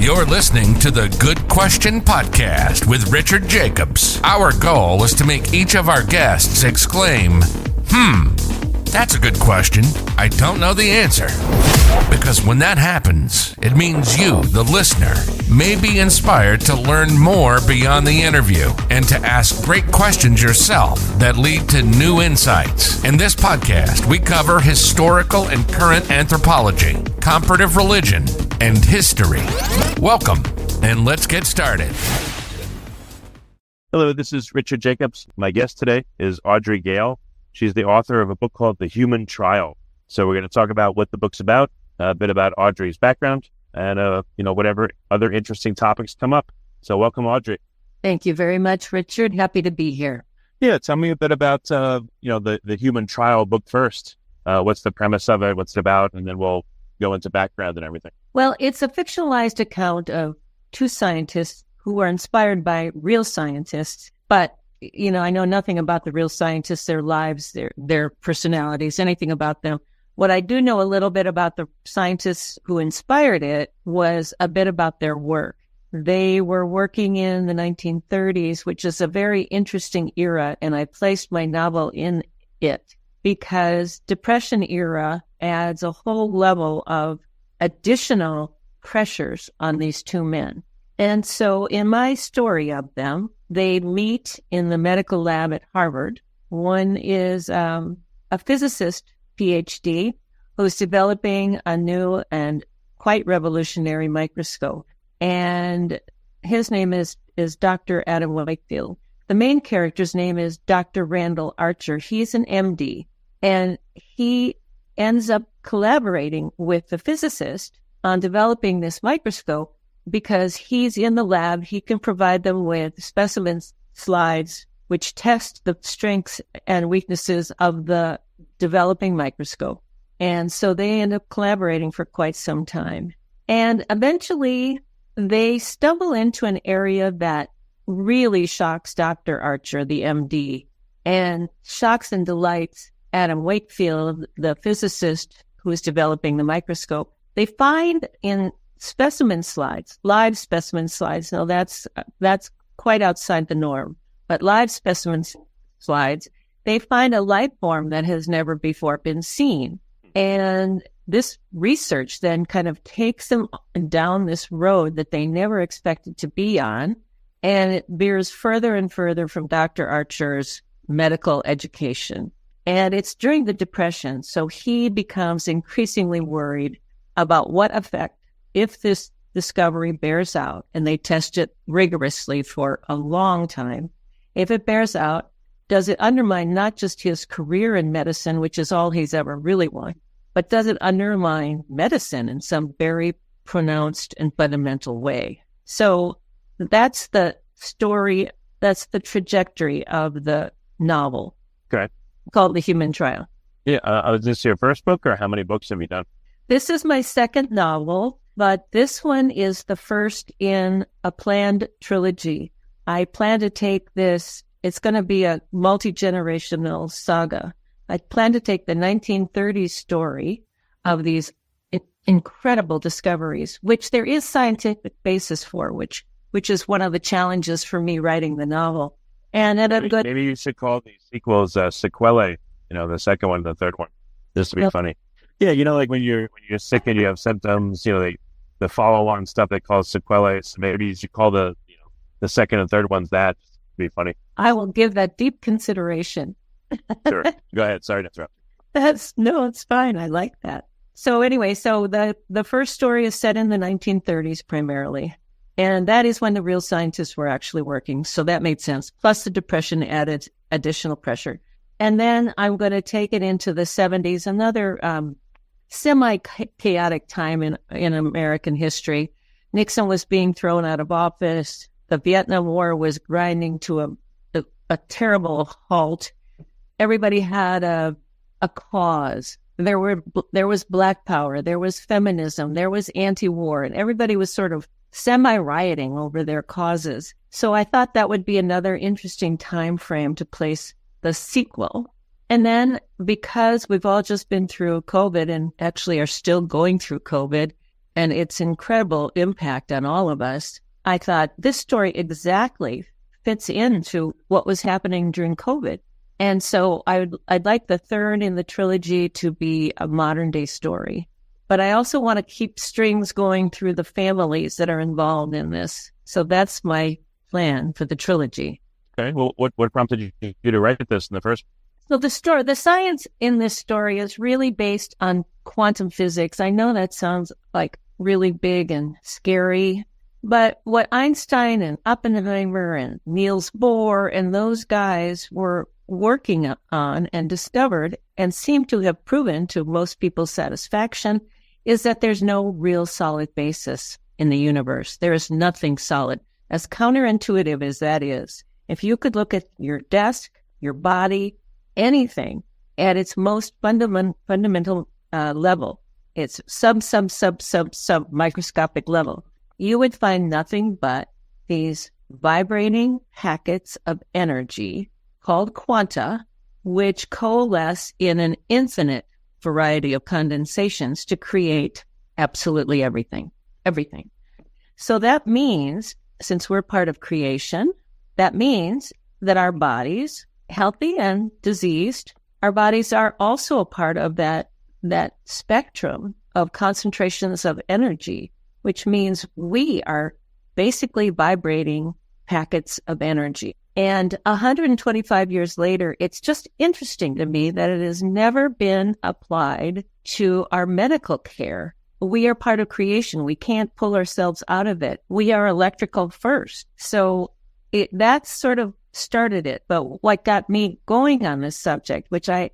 You're listening to the Good Question Podcast with Richard Jacobs. Our goal is to make each of our guests exclaim, that's a good question. I don't know the answer. Because when that happens, it means you, the listener, may be inspired to learn more beyond the interview and to ask great questions yourself that lead to new insights. In this podcast, we cover historical and current anthropology, comparative religion, and history. Welcome, and let's get started. Hello, this is Richard Jacobs. My guest today is Audrey Gale. She's the author of a book called The Human Trial. So we're going to talk about what the book's about, a bit about Audrey's background, and whatever other interesting topics come up. So welcome, Audrey. Thank you very much, Richard. Happy to be here. Yeah, tell me a bit about the Human Trial book first. What's the premise of it? What's it about? And then we'll go into background and everything. Well, it's a fictionalized account of two scientists who were inspired by real scientists, but I know nothing about the real scientists, their lives, their personalities, anything about them. What I do know a little bit about the scientists who inspired it was a bit about their work. They were working in the 1930s, which is a very interesting era, and I placed my novel in it because Depression era adds a whole level of additional pressures on these two men. And so in my story of them, they meet in the medical lab at Harvard. One is a physicist, PhD, who's developing a new and quite revolutionary microscope. And his name is Dr. Adam Wakefield. The main character's name is Dr. Randall Archer. He's an MD, and he ends up collaborating with the physicist on developing this microscope. Because he's in the lab, he can provide them with specimen slides which test the strengths and weaknesses of the developing microscope. And so they end up collaborating for quite some time. And eventually they stumble into an area that really shocks Dr. Archer, the MD, and shocks and delights Adam Wakefield, the physicist who is developing the microscope. They find in specimen slides, live specimen slides. Now that's quite outside the norm, but live specimen slides, they find a life form that has never before been seen. And this research then kind of takes them down this road that they never expected to be on. And it veers further and further from Dr. Archer's medical education. And it's during the Depression. So he becomes increasingly worried about what effect, if this discovery bears out, and they test it rigorously for a long time, if it bears out, does it undermine not just his career in medicine, which is all he's ever really wanted, but does it undermine medicine in some very pronounced and fundamental way? So that's the story, that's the trajectory of the novel. Okay. Called The Human Trial. Yeah, is this your first book, or how many books have you done? This is my second novel. But this one is the first in a planned trilogy. I plan to take this, it's going to be a multi-generational saga. I plan to take the 1930s story of these incredible discoveries, which there is scientific basis for, which is one of the challenges for me writing the novel. And at a good... Maybe you should call these sequels sequelae, the second one, the third one. This would be funny. Yeah, like when you're sick and you have symptoms, the follow-on stuff they call sequelae. So maybe you should call the second and third ones that. It'd be funny. I will give that deep consideration. Sure. Go ahead. Sorry to interrupt. It's fine. I like that. So anyway, the first story is set in the 1930s primarily. And that is when the real scientists were actually working. So that made sense. Plus the Depression added additional pressure. And then I'm going to take it into the 70s, another semi-chaotic time in American history. Nixon was being thrown out of office. The Vietnam War was grinding to a terrible halt. Everybody had a cause. There was Black Power. There was feminism. There was anti-war. And everybody was sort of semi-rioting over their causes. So I thought that would be another interesting time frame to place the sequel. And then because we've all just been through COVID and actually are still going through COVID, and its incredible impact on all of us, I thought this story exactly fits into what was happening during COVID. And so I'd like the third in the trilogy to be a modern day story. But I also want to keep strings going through the families that are involved in this. So that's my plan for the trilogy. Okay. Well, what prompted you to write this in the first? So the science in this story is really based on quantum physics. I know that sounds like really big and scary, but what Einstein and Oppenheimer and Niels Bohr and those guys were working on and discovered and seem to have proven to most people's satisfaction is that there's no real solid basis in the universe. There is nothing solid. As counterintuitive as that is, if you could look at your desk, your body, anything at its most fundamental level, its sub microscopic level, you would find nothing but these vibrating packets of energy called quanta, which coalesce in an infinite variety of condensations to create absolutely everything. So that means, since we're part of creation, that means that our bodies, healthy and diseased, our bodies are also a part of that spectrum of concentrations of energy, which means we are basically vibrating packets of energy. And 125 years later, it's just interesting to me that it has never been applied to our medical care. We are part of creation. We can't pull ourselves out of it. We are electrical first. So that sort of started it. But what got me going on this subject, which I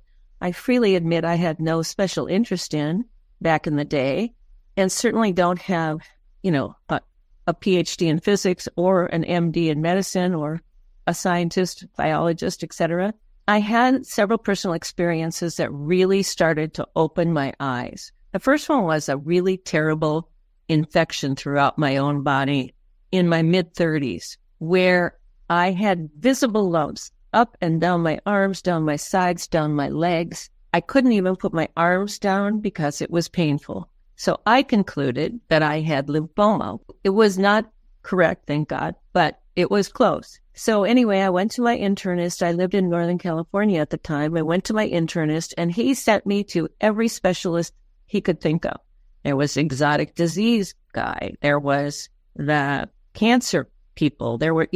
freely admit I had no special interest in back in the day, and certainly don't have, a PhD in physics or an MD in medicine or a scientist, biologist, etc. I had several personal experiences that really started to open my eyes. The first one was a really terrible infection throughout my own body in my mid-30s, where I had visible lumps up and down my arms, down my sides, down my legs. I couldn't even put my arms down because it was painful. So I concluded that I had lymphoma. It was not correct, thank God, but it was close. So anyway, I went to my internist. I lived in Northern California at the time. I went to my internist, and he sent me to every specialist he could think of. There was exotic disease guy. There was the cancer people. There were,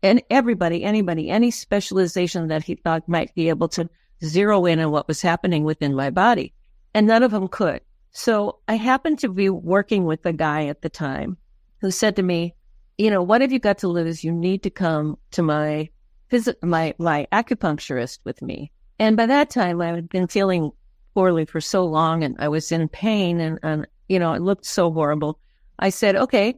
and everybody, anybody, any specialization that he thought might be able to zero in on what was happening within my body. And none of them could. So I happened to be working with a guy at the time who said to me, what have you got to lose? You need to come to my acupuncturist with me. And by that time, I had been feeling poorly for so long, and I was in pain, and it looked so horrible. I said, okay,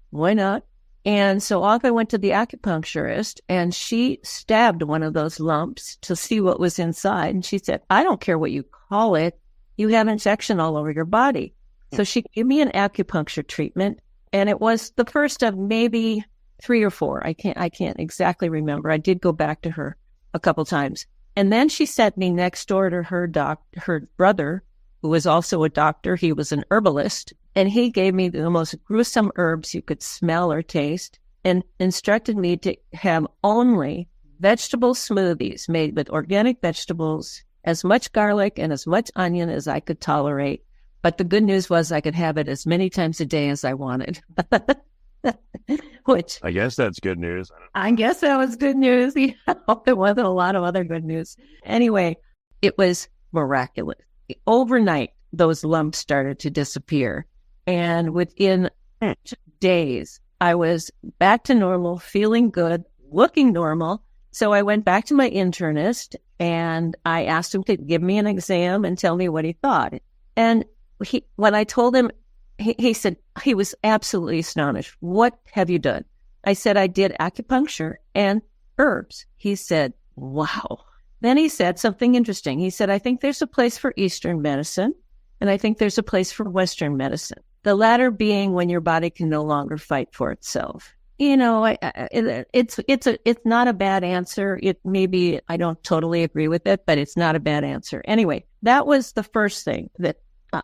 why not? And so off I went to the acupuncturist, and she stabbed one of those lumps to see what was inside. And she said, I don't care what you call it. You have infection all over your body. So she gave me an acupuncture treatment, and it was the first of maybe 3 or 4. I can't exactly remember. I did go back to her a couple times. And then she sent me next door to her brother, who was also a doctor. He was an herbalist, and he gave me the most gruesome herbs you could smell or taste, and instructed me to have only vegetable smoothies made with organic vegetables, as much garlic and as much onion as I could tolerate. But the good news was I could have it as many times a day as I wanted. Which I guess that's good news. I guess that was good news. There wasn't a lot of other good news. Anyway, it was miraculous. Overnight, those lumps started to disappear. And within days, I was back to normal, feeling good, looking normal. So I went back to my internist, and I asked him to give me an exam and tell me what he thought. And when I told him, he said he was absolutely astonished. What have you done? I said, I did acupuncture and herbs. He said, wow. Then he said something interesting. He said, I think there's a place for Eastern medicine, and I think there's a place for Western medicine. The latter being when your body can no longer fight for itself. It's not a bad answer. Maybe I don't totally agree with it, but it's not a bad answer. Anyway, that was the first thing that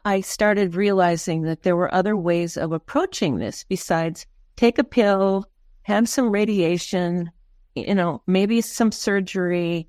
I started realizing that there were other ways of approaching this besides take a pill, have some radiation, maybe some surgery.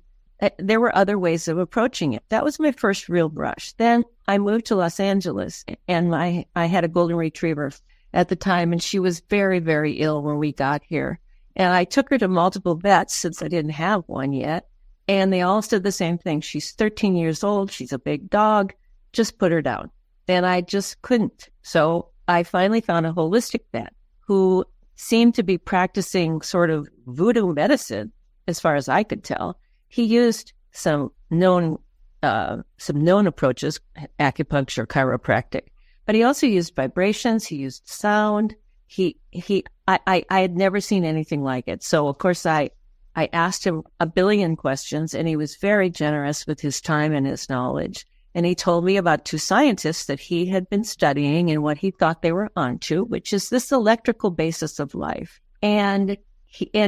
There were other ways of approaching it. That was my first real brush. Then I moved to Los Angeles, and I had a golden retriever at the time, and she was very, very ill when we got here. And I took her to multiple vets since I didn't have one yet. And they all said the same thing. She's 13 years old. She's a big dog. Just put her down. And I just couldn't. So I finally found a holistic vet who seemed to be practicing sort of voodoo medicine, as far as I could tell. He used some known approaches, acupuncture, chiropractic, but he also used vibrations. He used sound. I had never seen anything like it. So of course I asked him a billion questions, and he was very generous with his time and his knowledge. And he told me about two scientists that he had been studying and what he thought they were onto, which is this electrical basis of life. And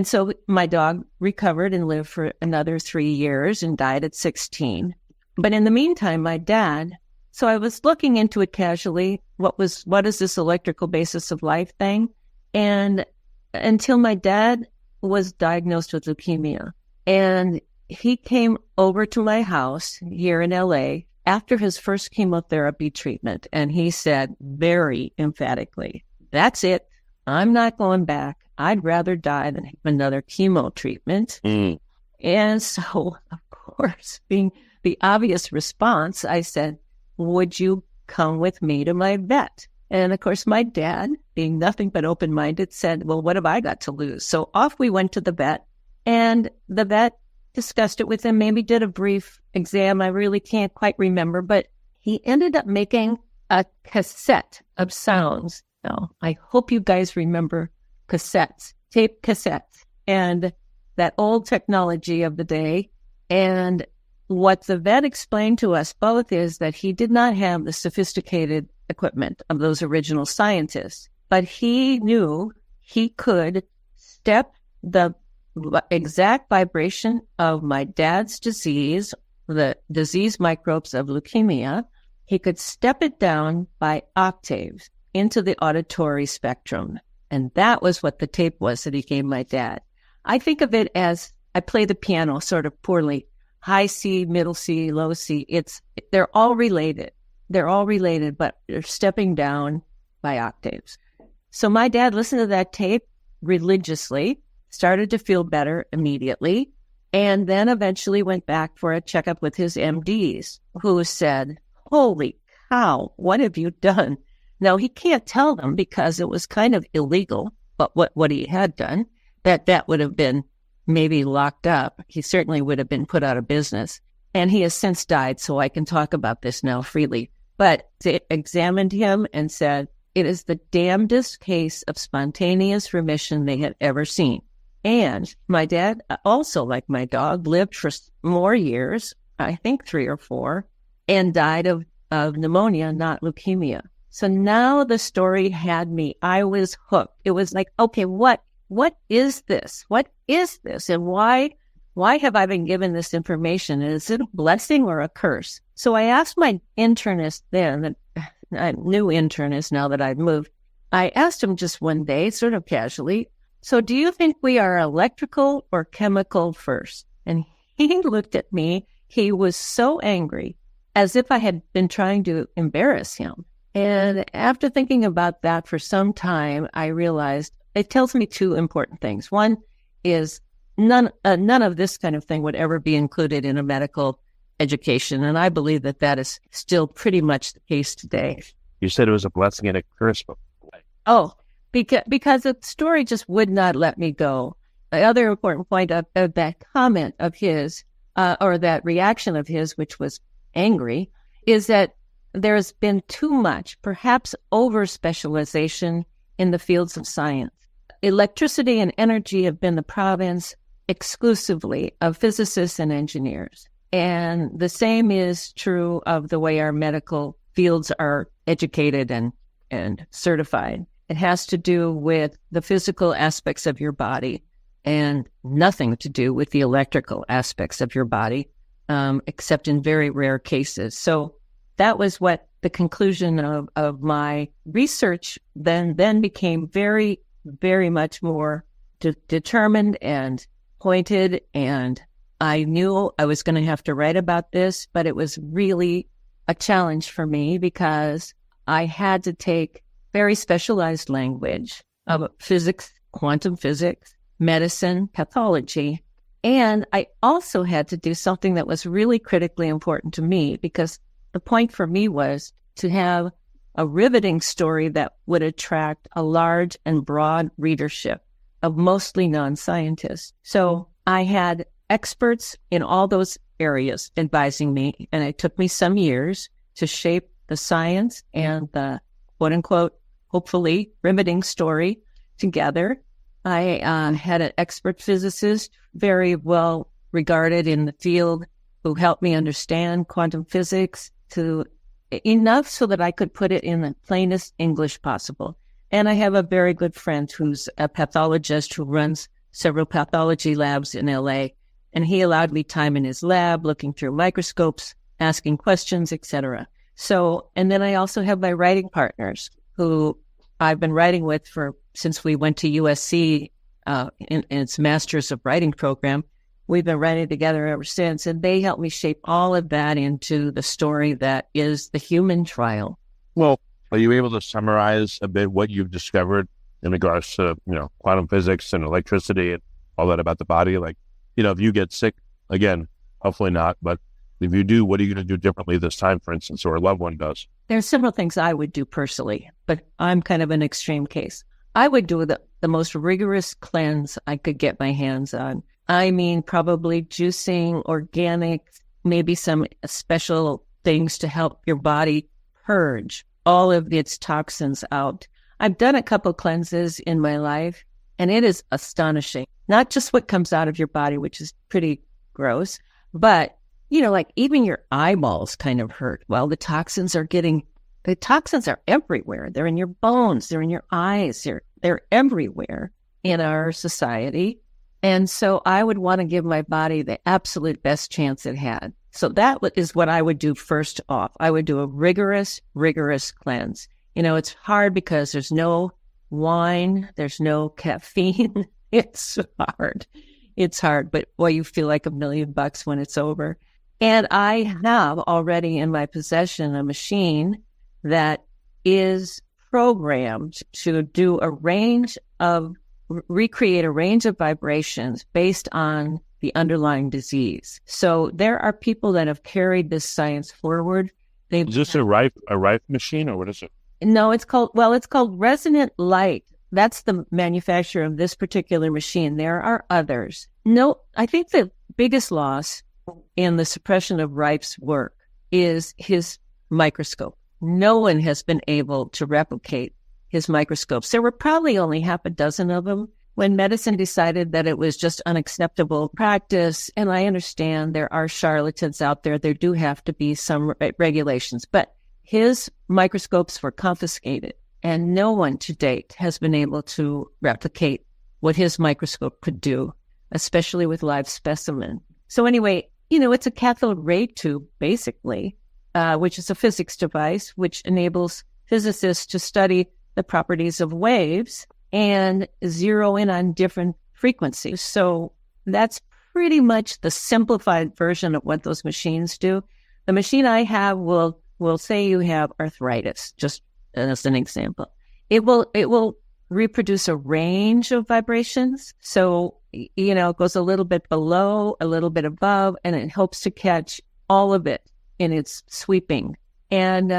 so my dog recovered and lived for another 3 years and died at 16. But in the meantime, my dad, so I was looking into it casually. What is this electrical basis of life thing? And until my dad was diagnosed with leukemia. And he came over to my house here in LA after his first chemotherapy treatment. And he said very emphatically, "That's it. I'm not going back. I'd rather die than have another chemo treatment." And so, of course, being the obvious response, I said, "Would you come with me to my vet?" And of course, my dad, being nothing but open-minded, said, "Well, what have I got to lose?" So off we went to the vet, and the vet discussed it with him, maybe did a brief exam. I really can't quite remember, but he ended up making a cassette of sounds. Now, I hope you guys remember cassettes, tape cassettes, and that old technology of the day. And what the vet explained to us both is that he did not have the sophisticated equipment of those original scientists, but he knew he could step the exact vibration of my dad's disease, the disease microbes of leukemia. He could step it down by octaves into the auditory spectrum. And that was what the tape was that he gave my dad. I think of it as I play the piano sort of poorly. High C, middle C, low C. They're all related. They're all related, but they're stepping down by octaves. So my dad listened to that tape religiously, started to feel better immediately, and then eventually went back for a checkup with his MDs, who said, "Holy cow, what have you done?" Now, he can't tell them because it was kind of illegal, but what he had done, that would have been maybe locked up. He certainly would have been put out of business. And he has since died, so I can talk about this now freely. But they examined him and said, it is the damnedest case of spontaneous remission they had ever seen. And my dad, also like my dog, lived for more years, I think 3 or 4, and died of pneumonia, not leukemia. So now the story had me. I was hooked. It was like, okay, what is this? What is this? And why have I been given this information? Is it a blessing or a curse? So I asked my internist then, a new internist now that I've moved, I asked him just one day, sort of casually, "So do you think we are electrical or chemical first?" And he looked at me. He was so angry, as if I had been trying to embarrass him. And after thinking about that for some time, I realized it tells me 2 important things. One is none of this kind of thing would ever be included in a medical education. And I believe that is still pretty much the case today. You said it was a blessing and a curse. Oh, because the story just would not let me go. The other important point of that comment of his, or that reaction of his, which was angry, is that there's been too much, perhaps over-specialization in the fields of science. Electricity and energy have been the province exclusively of physicists and engineers. And the same is true of the way our medical fields are educated and certified. It has to do with the physical aspects of your body and nothing to do with the electrical aspects of your body, except in very rare cases. So that was what the conclusion of my research then became very, very much more determined and pointed. And I knew I was going to have to write about this, but it was really a challenge for me because I had to take very specialized language of physics, quantum physics, medicine, pathology. And I also had to do something that was really critically important to me, because the point for me was to have a riveting story that would attract a large and broad readership of mostly non-scientists. So I had experts in all those areas advising me, and it took me some years to shape the science and the quote-unquote, hopefully, riveting story together. I had an expert physicist, very well regarded in the field, who helped me understand quantum physics to enough so that I could put it in the plainest English possible. And I have a very good friend who's a pathologist who runs several pathology labs in LA. And he allowed me time in his lab, looking through microscopes, asking questions, etc. So, and then I also have my writing partners who I've been writing with since we went to USC in its Masters of Writing program. We've been writing together ever since, and they helped me shape all of that into the story that is the human trial. Well, are you able to summarize a bit what you've discovered in regards to, quantum physics and electricity and all that about the body? Like, if you get sick, again, hopefully not, but if you do, what are you going to do differently this time, for instance, or a loved one does? There are several things I would do personally, but I'm kind of an extreme case. I would do the most rigorous cleanse I could get my hands on. I mean, probably juicing, organic, maybe some special things to help your body purge all of its toxins out. I've done a couple cleanses in my life, and it is astonishing. Not just what comes out of your body, which is pretty gross, but, like even your eyeballs kind of hurt. Well, the toxins are everywhere. They're in your bones. They're in your eyes. They're everywhere in our society. And so I would want to give my body the absolute best chance it had. So that is what I would do first off. I would do a rigorous cleanse. It's hard because there's no wine, there's no caffeine. It's hard, but boy, you feel like $1 million when it's over. And I have already in my possession a machine that is programmed to recreate a range of vibrations based on the underlying disease. So there are people that have carried this science forward. Is this a Rife machine, or what is it? No, it's called Resonant Light. That's the manufacturer of this particular machine. There are others. No, I think the biggest loss in the suppression of Rife's work is his microscope. No one has been able to replicate his microscopes. There were probably only half a dozen of them when medicine decided that it was just unacceptable practice. And I understand there are charlatans out there. There do have to be some regulations, but his microscopes were confiscated, and no one to date has been able to replicate what his microscope could do, especially with live specimen. So anyway, it's a cathode ray tube, basically, which is a physics device, which enables physicists to study the properties of waves and zero in on different frequencies. So that's pretty much the simplified version of what those machines do. The machine I have will say you have arthritis, just as an example. It will reproduce a range of vibrations. So, it goes a little bit below, a little bit above, and it hopes to catch all of it in its sweeping. And,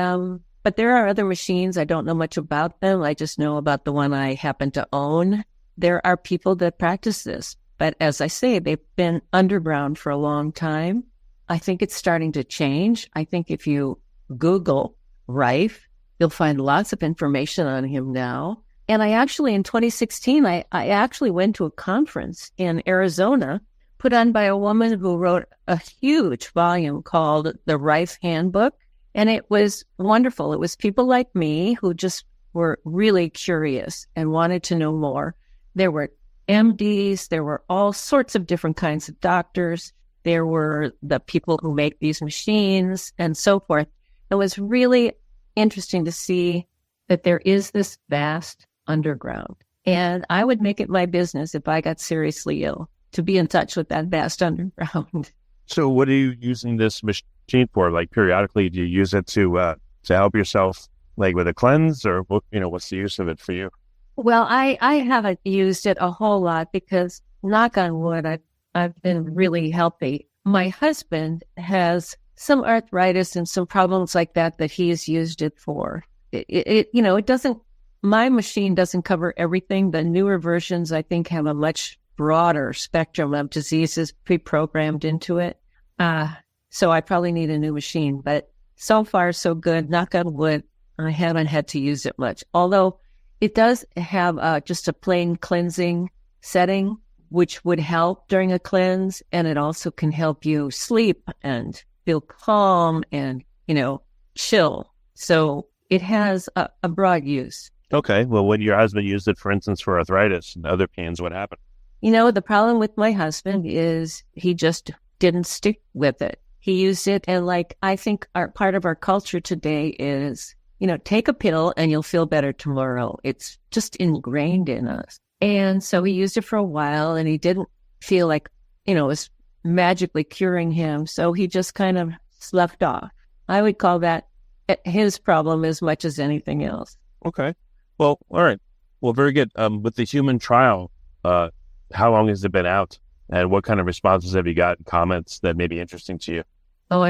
but there are other machines. I don't know much about them. I just know about the one I happen to own. There are people that practice this. But as I say, they've been underground for a long time. I think it's starting to change. I think if you Google Rife, you'll find lots of information on him now. And I actually, in 2016, I actually went to a conference in Arizona put on by a woman who wrote a huge volume called The Rife Handbook. And it was wonderful. It was people like me who just were really curious and wanted to know more. There were MDs, there were all sorts of different kinds of doctors. There were the people who make these machines and so forth. It was really interesting to see that there is this vast underground. And I would make it my business if I got seriously ill to be in touch with that vast underground. So what are you using this machine for? Like periodically, do you use it to help yourself, like with a cleanse, or what's the use of it for you? Well, I haven't used it a whole lot because, knock on wood, I've been really healthy. My husband has some arthritis and some problems like that he's used it for. It doesn't, my machine doesn't cover everything. The newer versions, I think, have a much broader spectrum of diseases pre-programmed into it. So I probably need a new machine, but so far so good. Knock on wood, I haven't had to use it much. Although it does have just a plain cleansing setting, which would help during a cleanse. And it also can help you sleep and feel calm and, chill. So it has a broad use. Okay. Well, when your husband used it, for instance, for arthritis and other pains, what happened? The problem with my husband is he just didn't stick with it. He used it, and I think part of our culture today is, take a pill and you'll feel better tomorrow. It's just ingrained in us. And so he used it for a while, and he didn't feel like, it was magically curing him. So he just kind of sloughed off. I would call that his problem as much as anything else. Okay. Well, all right. Well, very good. With the human trial, how long has it been out? And what kind of responses have you got, comments that may be interesting to you? Oh,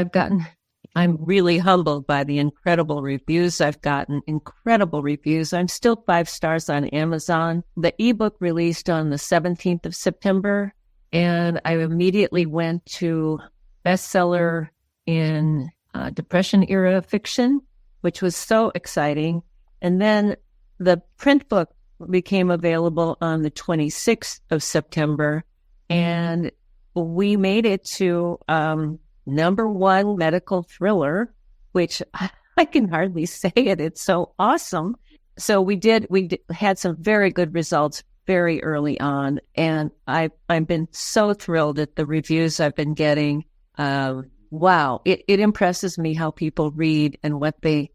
I'm really humbled by the incredible reviews I've gotten. Incredible reviews. I'm still 5 stars on Amazon. The ebook released on the 17th of September, and I immediately went to bestseller in Depression era fiction, which was so exciting. And then the print book became available on the 26th of September, and we made it to #1 medical thriller, which I can hardly say it. It's so awesome. So we had some very good results very early on, and I've been so thrilled at the reviews I've been getting. Wow, it impresses me how people read and what they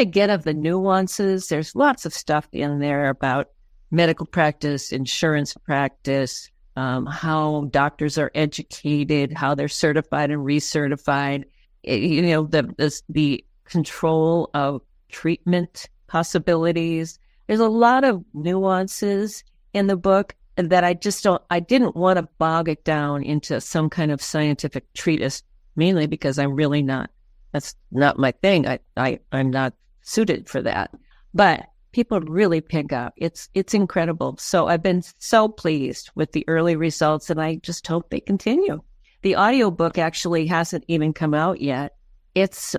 get of the nuances. There's lots of stuff in there about medical practice, insurance practice, how doctors are educated, how they're certified and recertified, the control of treatment possibilities. There's a lot of nuances in the book that I didn't want to bog it down into some kind of scientific treatise, mainly because that's not my thing. I'm not suited for that. But people really pick up. It's incredible. So I've been so pleased with the early results, and I just hope they continue. The audiobook actually hasn't even come out yet. It's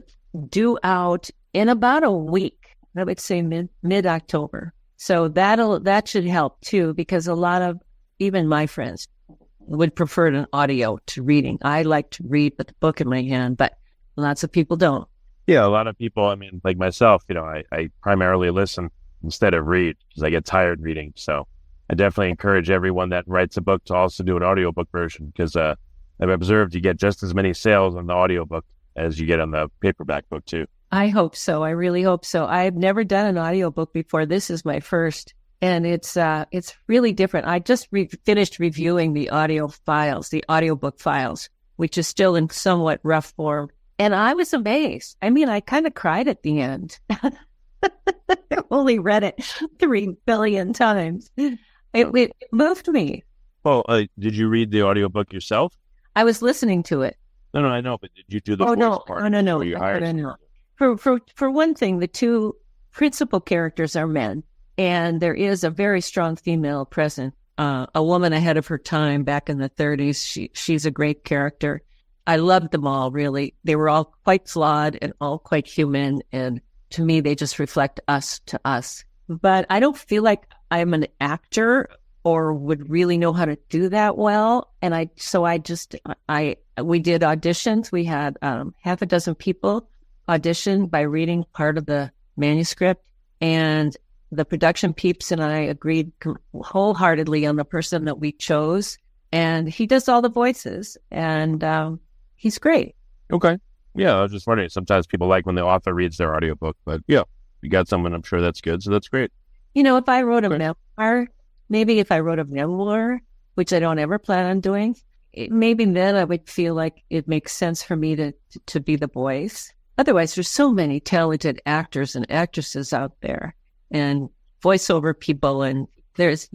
due out in about a week. I would say mid-October. So that should help too, because a lot of even my friends would prefer an audio to reading. I like to read with the book in my hand, but lots of people don't. Yeah, a lot of people, like myself, I primarily listen instead of read because I get tired reading. So I definitely encourage everyone that writes a book to also do an audiobook version, because I've observed you get just as many sales on the audiobook as you get on the paperback book too. I hope so. I really hope so. I've never done an audiobook before. This is my first, and it's really different. I just finished reviewing the audiobook files, which is still in somewhat rough form. And I was amazed. I kind of cried at the end. I only read it 3 billion times. It moved me. Well, did you read the audiobook yourself? I was listening to it. No, I know, but did you do the voice part? No. You hired For one thing, the 2 principal characters are men, and there is a very strong female present. A woman ahead of her time back in the 30s. She's a great character. I loved them all, really. They were all quite flawed and all quite human, and to me, they just reflect us to us. But I don't feel like I'm an actor or would really know how to do that well. And we did auditions. We had half a dozen people audition by reading part of the manuscript, and the production peeps and I agreed wholeheartedly on the person that we chose, and he does all the voices, and he's great. Okay. Yeah, I was just wondering. Sometimes people like when the author reads their audiobook, but yeah, you got someone, I'm sure that's good. So that's great. If I wrote a memoir, maybe if I wrote a memoir, which I don't ever plan on doing, maybe then I would feel like it makes sense for me to be the voice. Otherwise, there's so many talented actors and actresses out there and voiceover people. And there's,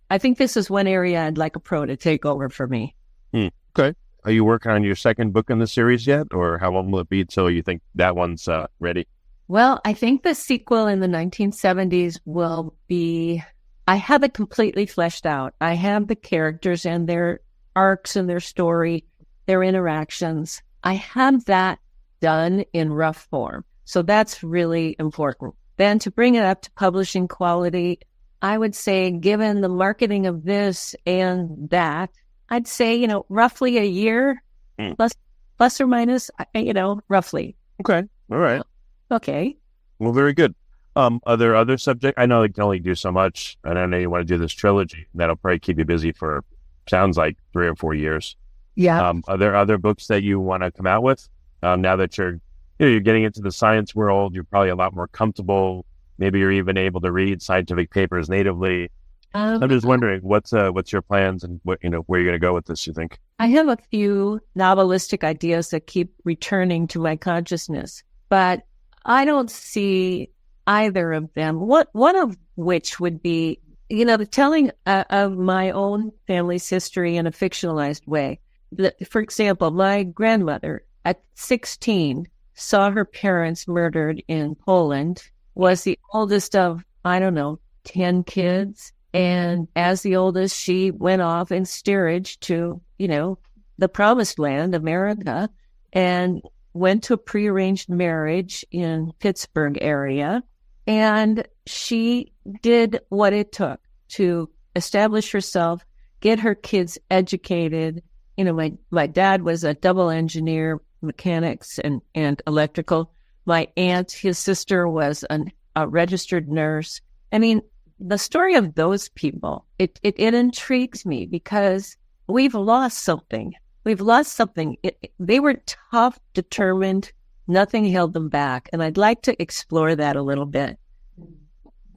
I think this is one area I'd like a pro to take over for me. Okay. Are you working on your second book in the series yet? Or how long will it be till you think that one's ready? Well, I think the sequel in the 1970s will be, I have it completely fleshed out. I have the characters and their arcs and their story, their interactions. I have that done in rough form. So that's really important. Then to bring it up to publishing quality, I would say, given the marketing of this and that, I'd say, roughly a year, plus or minus, roughly. Okay. All right. Okay. Well, very good. Are there other subjects? I know you can only do so much, and I know you want to do this trilogy. That'll probably keep you busy for, sounds like, 3 or 4 years. Yeah. Are there other books that you want to come out with? Now that you're getting into the science world, you're probably a lot more comfortable. Maybe you're even able to read scientific papers natively. I'm just wondering what's your plans and where you're going to go with this, you think? I have a few novelistic ideas that keep returning to my consciousness, but I don't see either of them. One of which would be, the telling of my own family's history in a fictionalized way. For example, my grandmother at 16 saw her parents murdered in Poland, was the oldest of, 10 kids. And as the oldest, she went off in steerage to, the promised land, America, and went to a prearranged marriage in Pittsburgh area. And she did what it took to establish herself, get her kids educated. My dad was a double engineer, mechanics and electrical. My aunt, his sister, was a registered nurse. I mean, the story of those people, it intrigues me because we've lost something. They were tough, determined. Nothing held them back. And I'd like to explore that a little bit.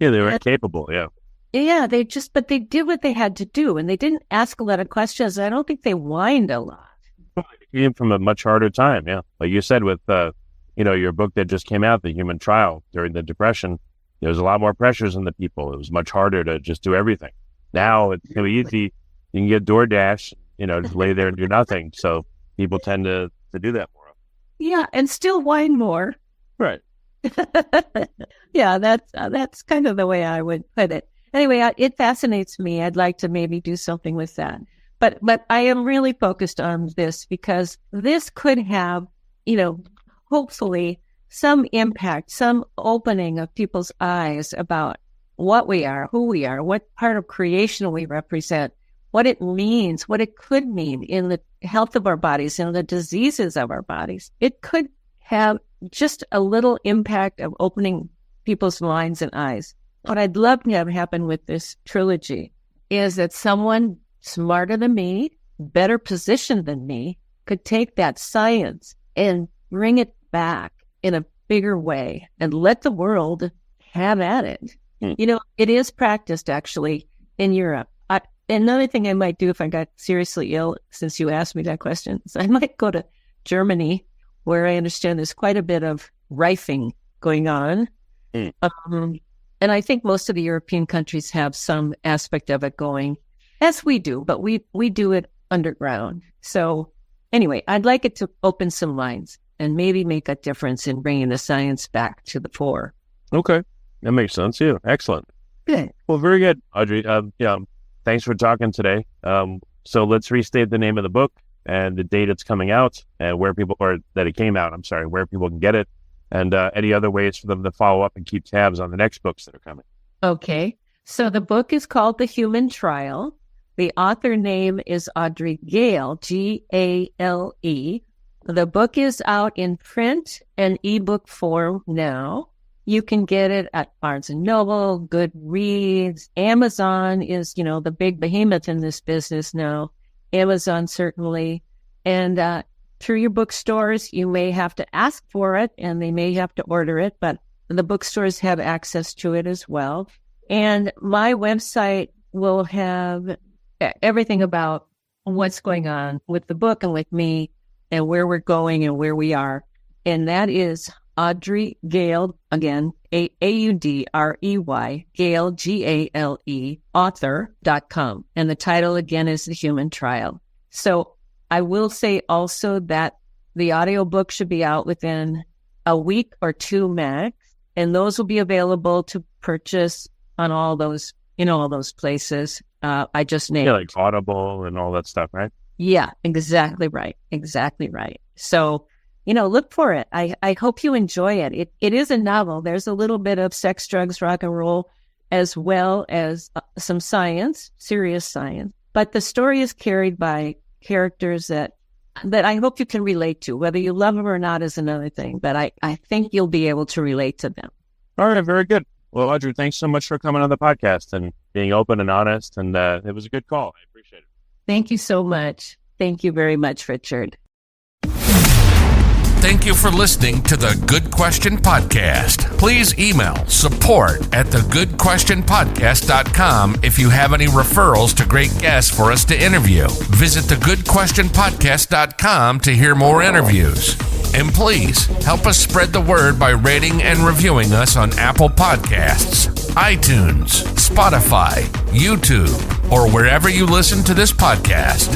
Yeah, they were capable, yeah. Yeah, but they did what they had to do. And they didn't ask a lot of questions. I don't think they whined a lot. It came from a much harder time, yeah. Like you said with, your book that just came out, The Human Trial, during the Depression, there was a lot more pressures on the people. It was much harder to just do everything. Now it's really easy. You can get DoorDash, just lay there and do nothing. So people tend to do that more. Yeah, and still whine more. Right. Yeah, that's kind of the way I would put it. Anyway, it fascinates me. I'd like to maybe do something with that. But I am really focused on this because this could have, hopefully some impact, some opening of people's eyes about what we are, who we are, what part of creation we represent, what it means, what it could mean in the health of our bodies and the diseases of our bodies. It could have just a little impact of opening people's minds and eyes. What I'd love to have happen with this trilogy is that someone smarter than me, better positioned than me, could take that science and bring it back in a bigger way and let the world have at it. It is practiced actually in Europe. Another thing I might do if I got seriously ill, since you asked me that question, is I might go to Germany, where I understand there's quite a bit of rifing going on. And I think most of the European countries have some aspect of it going, as we do, but we do it underground. So anyway, I'd like it to open some minds and maybe make a difference in bringing the science back to the fore. Okay. That makes sense. Yeah. Excellent. Good. Well, very good, Audrey. Thanks for talking today. So let's restate the name of the book and the date it's coming out and where people can get it and any other ways for them to follow up and keep tabs on the next books that are coming. Okay. So the book is called The Human Trial. The author name is Audrey Gale, Gale. The book is out in print and ebook form now. You can get it at Barnes & Noble, Goodreads. Amazon is, the big behemoth in this business now. Amazon, certainly. And through your bookstores. You may have to ask for it and they may have to order it, but the bookstores have access to it as well. And my website will have everything about what's going on with the book and with me and where we're going and where we are. And that is Audrey Gale, again, Audrey, Gale, Gale, author.com. And the title again is The Human Trial. So I will say also that the audiobook should be out within a week or two max, and those will be available to purchase on all those, all those places I just named. Yeah, like Audible and all that stuff, right? Yeah, exactly right. Exactly right. So, look for it. I hope you enjoy it. It is a novel. There's a little bit of sex, drugs, rock and roll, as well as some science, serious science. But the story is carried by characters that I hope you can relate to. Whether you love them or not is another thing, but I think you'll be able to relate to them. All right, very good. Well, Audrey, thanks so much for coming on the podcast and being open and honest, and it was a good call. I appreciate it. Thank you so much. Thank you very much, Richard. Thank you for listening to the Good Question Podcast. Please email support@thegoodquestionpodcast.com if you have any referrals to great guests for us to interview. Visit thegoodquestionpodcast.com to hear more interviews. And please help us spread the word by rating and reviewing us on Apple Podcasts, iTunes, Spotify, YouTube, or wherever you listen to this podcast.